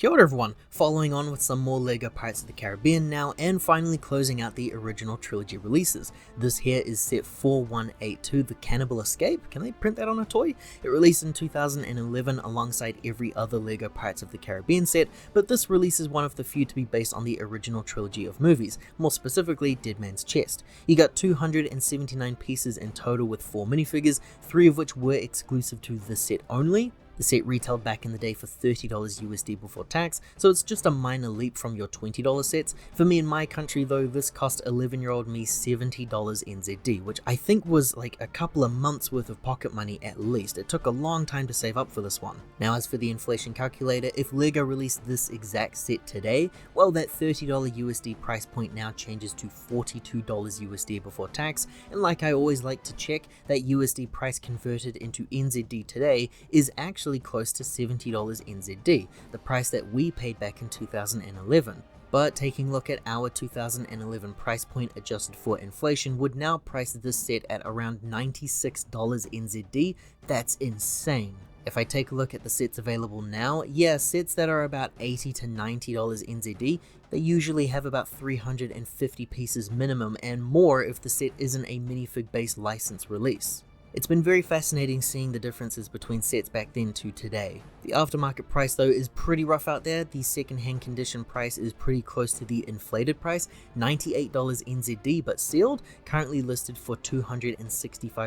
Kia ora everyone, following on with some more LEGO Pirates of the Caribbean now, and finally closing out the original trilogy releases. This here is set 4182, the Cannibal Escape. Can they print that on a toy? It released in 2011 alongside every other LEGO Pirates of the Caribbean set, but this release is one of the few to be based on the original trilogy of movies, more specifically Dead Man's Chest. You got 279 pieces in total with 4 minifigures, 3 of which were exclusive to this set only. The set retailed back in the day for $30 USD before tax, so it's just a minor leap from your $20 sets. For me in my country though, this cost 11-year-old me $70 NZD, which I think was like a couple of months worth of pocket money at least. It took a long time to save up for this one. Now as for the inflation calculator, if LEGO released this exact set today, well that $30 USD price point now changes to $42 USD before tax, and like I always like to check, that USD price converted into NZD today is actually close to $70 NZD, the price that we paid back in 2011. But taking a look at our 2011 price point adjusted for inflation would now price this set at around $96 NZD. That's insane. If I take a look at the sets available now, yeah, sets that are about $80 to $90 NZD, they usually have about 350 pieces minimum and more if the set isn't a minifig based license release. It's been very fascinating seeing the differences between sets back then to today. The aftermarket price though is pretty rough out there. The second-hand condition price is pretty close to the inflated price, $98 NZD, but sealed, currently listed for $265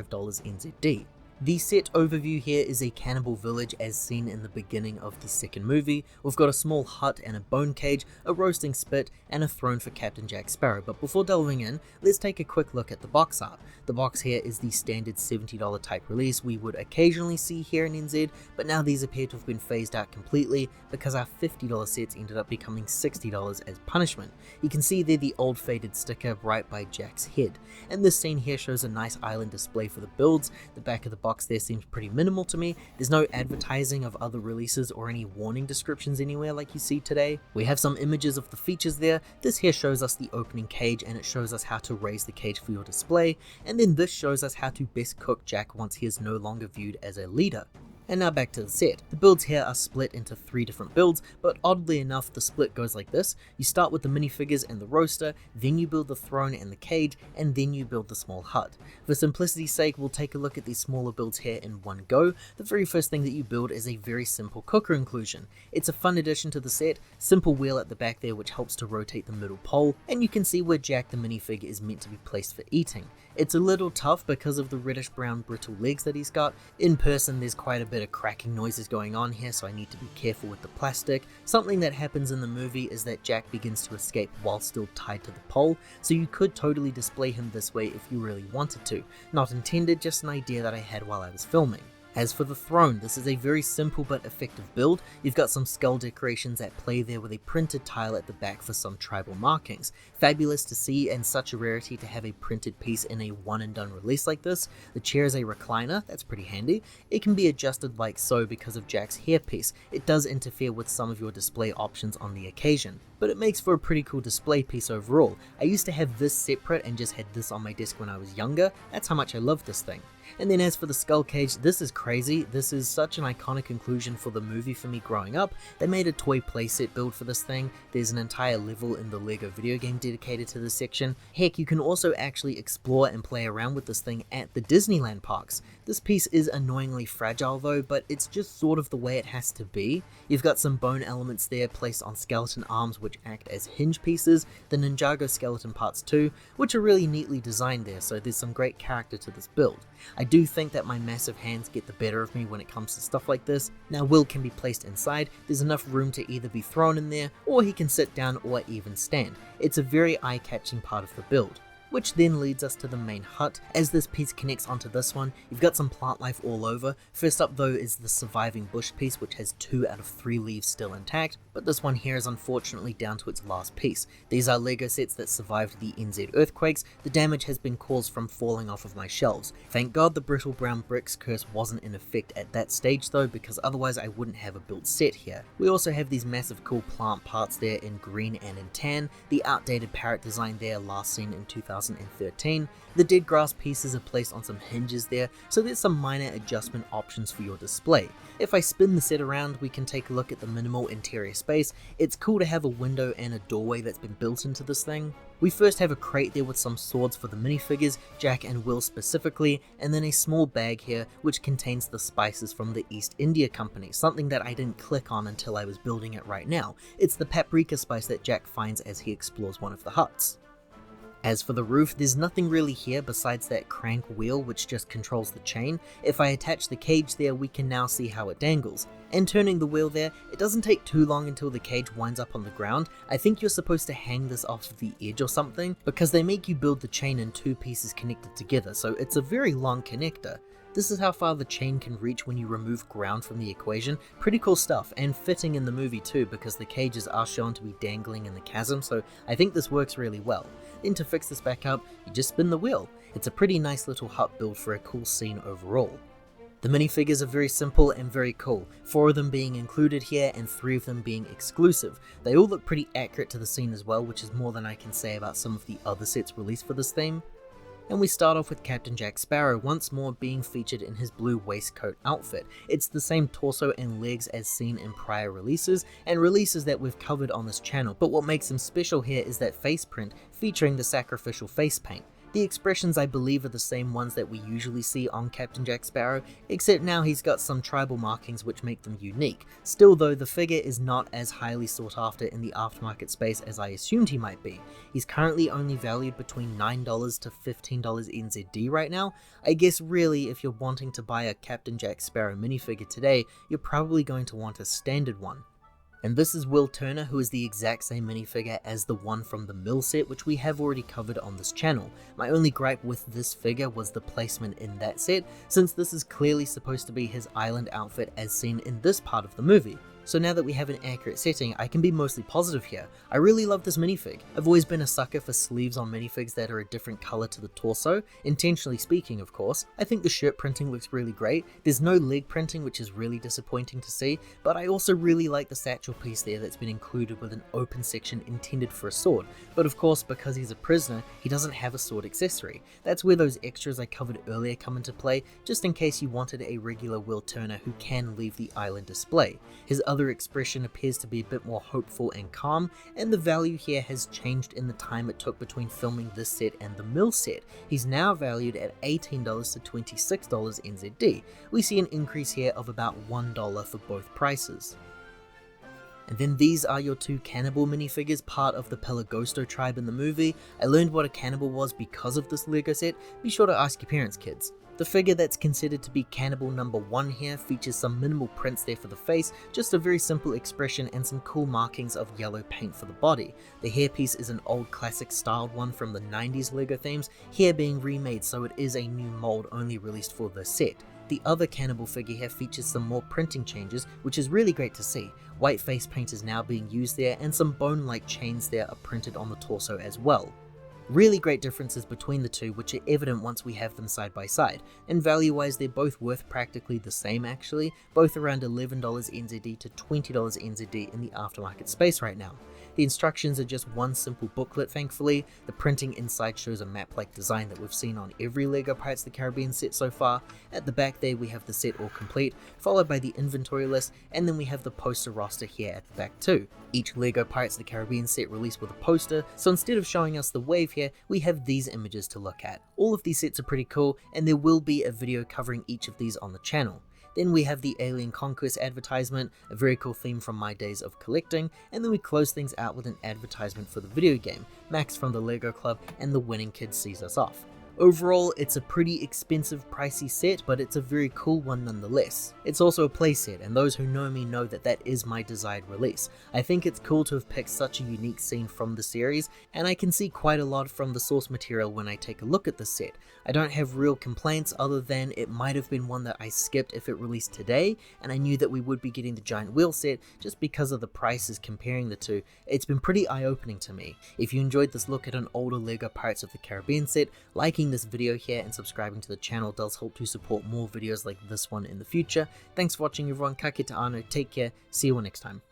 NZD. The set overview here is a cannibal village as seen in the beginning of the second movie. We've got a small hut and a bone cage, a roasting spit, and a throne for Captain Jack Sparrow. But before delving in, let's take a quick look at the box art. The box here is the standard $70 type release we would occasionally see here in NZ, but now these appear to have been phased out completely because our $50 sets ended up becoming $60 as punishment. You can see there the old faded sticker right by Jack's head. And this scene here shows a nice island display for the builds. The back of the box there seems pretty minimal to me. There's no advertising of other releases or any warning descriptions anywhere like you see today. We have some images of the features there. This here shows us the opening cage and it shows us how to raise the cage for your display, and then this shows us how to best cook Jack once he is no longer viewed as a leader. And now back to the set. The builds here are split into 3 different builds, but oddly enough the split goes like this. You start with the minifigures and the roaster, then you build the throne and the cage, and then you build the small hut. For simplicity's sake, we'll take a look at these smaller builds here in one go. The very first thing that you build is a very simple cooker inclusion. It's a fun addition to the set, simple wheel at the back there which helps to rotate the middle pole, and you can see where Jack the minifig is meant to be placed for eating. It's a little tough because of the reddish brown brittle legs that he's got. In person there's quite a bit of cracking noises going on here, so I need to be careful with the plastic. Something that happens in the movie is that Jack begins to escape while still tied to the pole, so you could totally display him this way if you really wanted to. Not intended, just an idea that I had while I was filming. As for the throne, this is a very simple but effective build. You've got some skull decorations at play there with a printed tile at the back for some tribal markings. Fabulous to see and such a rarity to have a printed piece in a one and done release like this. The chair is a recliner, that's pretty handy. It can be adjusted like so because of Jack's hairpiece. It does interfere with some of your display options on the occasion, but it makes for a pretty cool display piece overall. I used to have this separate and just had this on my desk when I was younger. That's how much I love this thing. And then as for the skull cage, this is crazy. This is such an iconic inclusion for the movie for me growing up. They made a toy playset build for this thing. There's an entire level in the LEGO video game dedicated to this section. Heck, you can also actually explore and play around with this thing at the Disneyland parks. This piece is annoyingly fragile though, but it's just sort of the way it has to be. You've got some bone elements there placed on skeleton arms which act as hinge pieces, the Ninjago skeleton parts too, which are really neatly designed there, so there's some great character to this build. I do think that my massive hands get the better of me when it comes to stuff like this. Now Will can be placed inside, there's enough room to either be thrown in there, or he can sit down or even stand. It's a very eye-catching part of the build. Which then leads us to the main hut. As this piece connects onto this one, you've got some plant life all over. First up though is the surviving bush piece, which has 2 out of 3 leaves still intact, but this one here is unfortunately down to its last piece. These are LEGO sets that survived the NZ earthquakes. The damage has been caused from falling off of my shelves. Thank God the brittle brown bricks curse wasn't in effect at that stage though, because otherwise I wouldn't have a built set here. We also have these massive cool plant parts there in green and in tan. The outdated parrot design there last seen in 2000 2013. The dead grass pieces are placed on some hinges there, so there's some minor adjustment options for your display. If I spin the set around, we can take a look at the minimal interior space. It's cool to have a window and a doorway that's been built into this thing. We first have a crate there with some swords for the minifigures, Jack and Will specifically, and then a small bag here which contains the spices from the East India Company, something that I didn't click on until I was building it right now. It's the paprika spice that Jack finds as he explores one of the huts. As for the roof, there's nothing really here besides that crank wheel which just controls the chain. If I attach the cage there, we can now see how it dangles. And turning the wheel there, it doesn't take too long until the cage winds up on the ground. I think you're supposed to hang this off of the edge or something, because they make you build the chain in two pieces connected together, so it's a very long connector. This is how far the chain can reach when you remove ground from the equation. Pretty cool stuff, and fitting in the movie too, because the cages are shown to be dangling in the chasm, so I think this works really well. Then to fix this back up, you just spin the wheel. It's a pretty nice little hut build for a cool scene overall. The minifigures are very simple and very cool, 4 of them being included here and 3 of them being exclusive. They all look pretty accurate to the scene as well, which is more than I can say about some of the other sets released for this theme. And we start off with Captain Jack Sparrow once more being featured in his blue waistcoat outfit. It's the same torso and legs as seen in prior releases, and releases that we've covered on this channel, but what makes him special here is that face print featuring the sacrificial face paint. The expressions I believe are the same ones that we usually see on Captain Jack Sparrow, except now he's got some tribal markings which make them unique. Still though, the figure is not as highly sought after in the aftermarket space as I assumed he might be. He's currently only valued between $9 to $15 NZD right now. I guess really if you're wanting to buy a Captain Jack Sparrow minifigure today, you're probably going to want a standard one. And this is Will Turner, who is the exact same minifigure as the one from the Mill set, which we have already covered on this channel. My only gripe with this figure was the placement in that set, since this is clearly supposed to be his island outfit as seen in this part of the movie. So now that we have an accurate setting, I can be mostly positive here. I really love this minifig. I've always been a sucker for sleeves on minifigs that are a different color to the torso, intentionally speaking of course. I think the shirt printing looks really great. There's no leg printing, which is really disappointing to see, but I also really like the satchel piece there that's been included with an open section intended for a sword. But of course, because he's a prisoner, he doesn't have a sword accessory. That's where those extras I covered earlier come into play, just in case you wanted a regular Will Turner who can leave the island display. His other expression appears to be a bit more hopeful and calm, and the value here has changed in the time it took between filming this set and the Mill set. He's now valued at $18 to $26 NZD. We see an increase here of about $1 for both prices. And then these are your 2 cannibal minifigures, part of the Pelagosto tribe in the movie. I learned what a cannibal was because of this LEGO set. Be sure to ask your parents, kids. The figure that's considered to be cannibal number 1 here features some minimal prints there for the face, just a very simple expression and some cool markings of yellow paint for the body. The hairpiece is an old classic styled one from the 90s LEGO themes, here being remade so it is a new mold only released for this set. The other cannibal figure here features some more printing changes, which is really great to see. White face paint is now being used there, and some bone-like chains there are printed on the torso as well. Really great differences between the two, which are evident once we have them side by side, and value-wise they're both worth practically the same actually, both around $11 NZD to $20 NZD in the aftermarket space right now. The instructions are just one simple booklet thankfully. The printing inside shows a map-like design that we've seen on every LEGO Pirates of the Caribbean set so far. At the back there we have the set all complete, followed by the inventory list, and then we have the poster roster here at the back too. Each LEGO Pirates of the Caribbean set released with a poster, so instead of showing us the wave here, we have these images to look at. All of these sets are pretty cool, and there will be a video covering each of these on the channel. Then we have the Alien Conquest advertisement, a very cool theme from my days of collecting, and then we close things out with an advertisement for the video game, Max from the LEGO Club, and the winning kid sees us off. Overall, it's a pretty expensive, pricey set, but it's a very cool one nonetheless. It's also a playset, and those who know me know that that is my desired release. I think it's cool to have picked such a unique scene from the series, and I can see quite a lot from the source material when I take a look at the set. I don't have real complaints other than it might have been one that I skipped if it released today, and I knew that we would be getting the giant wheel set just because of the prices comparing the two. It's been pretty eye-opening to me. If you enjoyed this look at an older LEGO Pirates of the Caribbean set, liking this video here and subscribing to the channel does help to support more videos like this one in the future. Thanks for watching everyone, ka kite anō, take care, see you all next time.